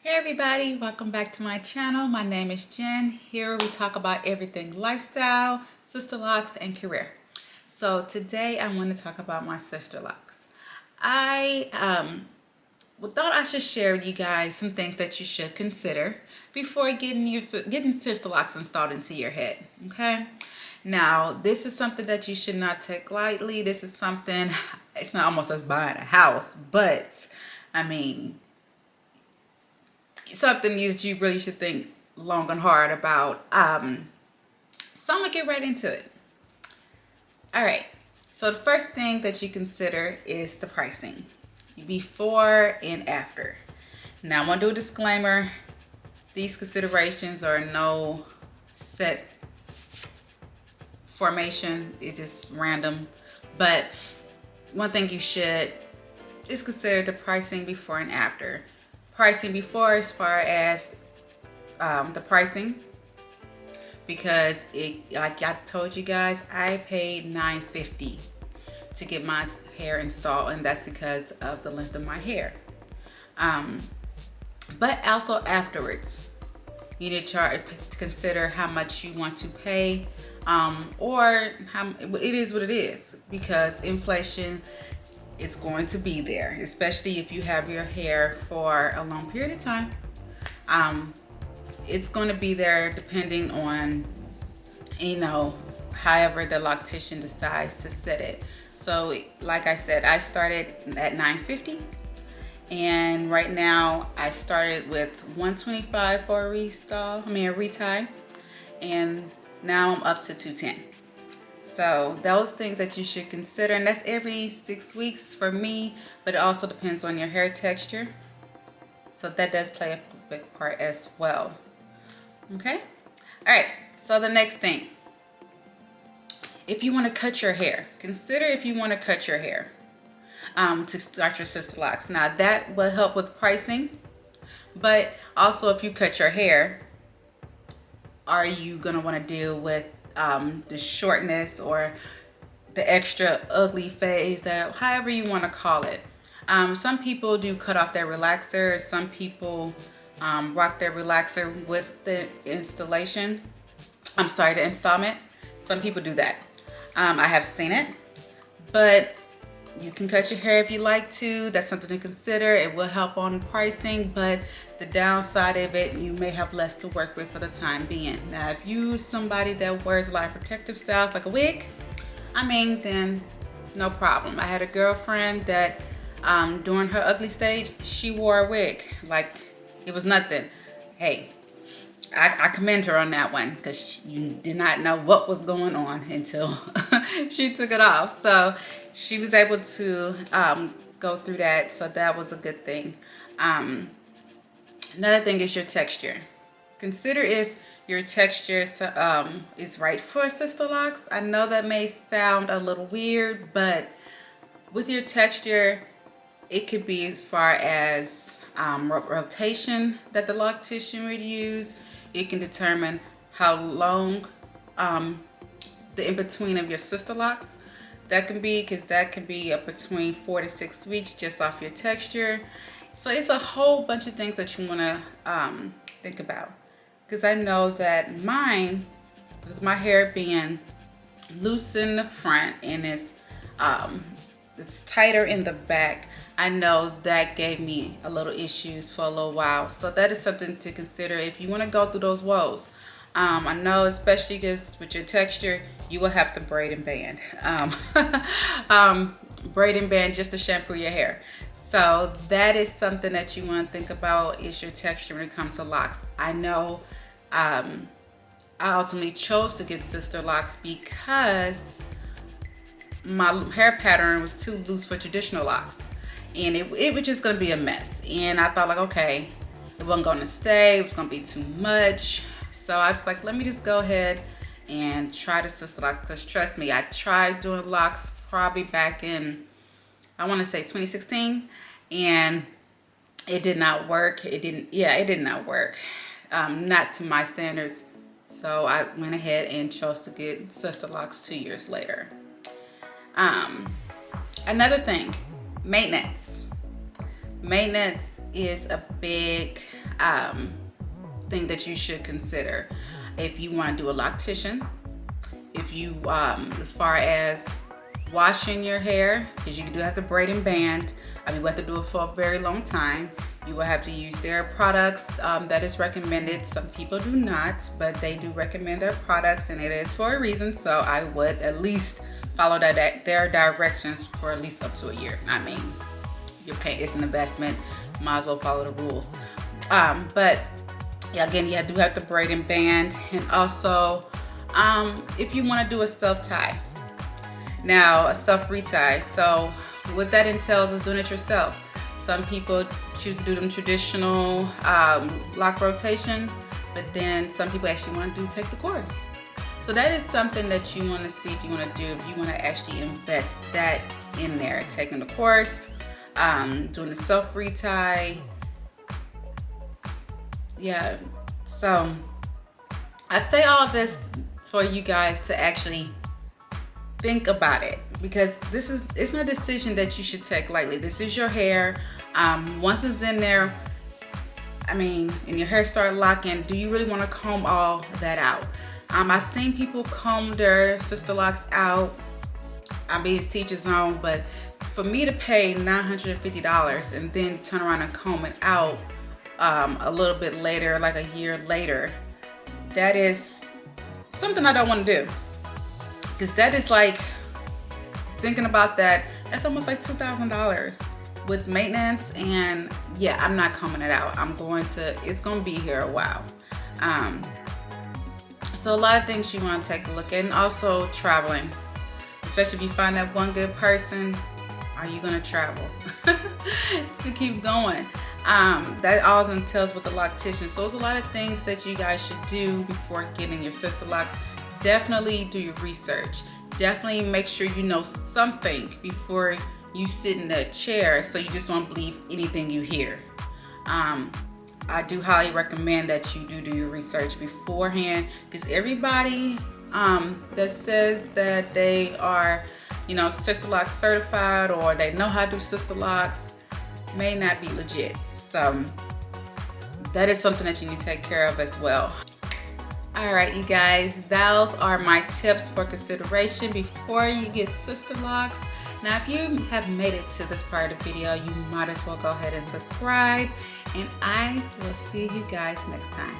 Hey everybody, welcome back to my channel. My name is Jen. Here we talk about everything lifestyle, sister locks, and career. So today I want to talk about my sister locks. I thought I should share with you guys some things that you should consider before getting sister locks installed into your head. Okay. Now this is something that you should not take lightly. This is something. It's not almost as buying a house, but I mean something you really should think long and hard about. So I'm gonna get right into it. All right. So the first thing that you consider is the pricing, before and after. Now I'm gonna do a disclaimer. These considerations are no set formation. It's just random. But one thing you should is consider the pricing before and after. Pricing before, as far as the pricing, because like I told you guys, I paid $9.50 to get my hair installed, and that's because of the length of my hair. But also afterwards, you need to consider how much you want to pay, or how it is what it is, because inflation is going to be there, especially if you have your hair for a long period of time. It's going to be there depending on, however the loctician decides to set it. So like I said, I started at $9.50, and right now I started with $125 for a retie, and now I'm up to $210. So those things that you should consider, and that's every 6 weeks for me, but it also depends on your hair texture. So that does play a big part as well. Okay. All right. So the next thing, if you want to cut your hair, consider if you want to cut your hair to start your sister locks. Now that will help with pricing, but also if you cut your hair, are you going to want to deal with the shortness or the extra ugly phase, that however you want to call it. Some people do cut off their relaxer. Some people rock their relaxer with the installment. Some people do that. I have seen it, but you can cut your hair if you like to. That's something to consider. It will help on pricing, but the downside of it, you may have less to work with for the time being. Now, if you're somebody that wears a lot of protective styles like a wig, then no problem. I had a girlfriend that during her ugly stage, she wore a wig like it was nothing. Hey, I commend her on that one, because you did not know what was going on until she took it off. So she was able to go through that. So that was a good thing. Another thing is your texture. Consider if your texture is right for sister locks. I know that may sound a little weird, but with your texture, it could be as far as rotation that the loctician would use. It can determine how long the in-between of your sister locks that can be, because that can be up between 4 to 6 weeks just off your texture. So it's a whole bunch of things that you want to think about, because I know that mine, with my hair being loose in the front and it's tighter in the back, I know that gave me a little issues for a little while. So that is something to consider if you want to go through those woes. I know, especially because with your texture, you will have to braid and band. Braid and band just to shampoo your hair. So that is something that you want to think about, is your texture when it comes to locks. I know I ultimately chose to get sister locks because my hair pattern was too loose for traditional locks, and it was just going to be a mess. And I thought, like, okay, it wasn't going to stay, it was going to be too much. So I was like, let me just go ahead and try the sister lock, because trust me, I tried doing locks probably back in, I want to say 2016, and it did not work. It did not work, not to my standards. So I went ahead and chose to get Sisterlocks 2 years later. Another thing, maintenance. Maintenance is a big thing that you should consider if you want to do a loctician. If you, as far as washing your hair, because you do have to braid and band. I mean, we have to do it for a very long time. You will have to use their products that is recommended. Some people do not, but they do recommend their products, and it is for a reason. So I would at least follow their directions for at least up to a year. I mean, you're paying, it's an investment. Might as well follow the rules. But yeah, again, you do have to braid and band, and also if you want to do a self tie. Now, a self retie. So what that entails is doing it yourself. Some people choose to do them traditional lock rotation, but then some people actually want to take the course. So that is something that you want to see if you want to do, if you want to actually invest that in there, taking the course, doing the self retie. Yeah, so I say all of this for you guys to actually think about it, because it's not a decision that you should take lightly. This is your hair. Once it's in there, I mean, and your hair start locking, do you really want to comb all that out? I've seen people comb their Sisterlocks out. I mean, it's teacher's own, but for me to pay $950 and then turn around and comb it out a little bit later, like a year later, that is something I don't want to do. Because that is like, thinking about that, that's almost like $2,000 with maintenance. And yeah, I'm not combing it out. It's going to be here a while. So a lot of things you want to take a look at, and also traveling, especially if you find that one good person. Are you going to travel to keep going? That all entails with the loctician. So there's a lot of things that you guys should do before getting your Sisterlocks. Definitely do your research. Definitely make sure you know something before you sit in that chair, so you just don't believe anything you hear. I do highly recommend that you do your research beforehand, because everybody that says that they are, Sisterlock certified or they know how to do Sisterlocks may not be legit. So that is something that you need to take care of as well. All right, you guys, those are my tips for consideration before you get Sisterlocks. Now, if you have made it to this part of the video, you might as well go ahead and subscribe, and I will see you guys next time.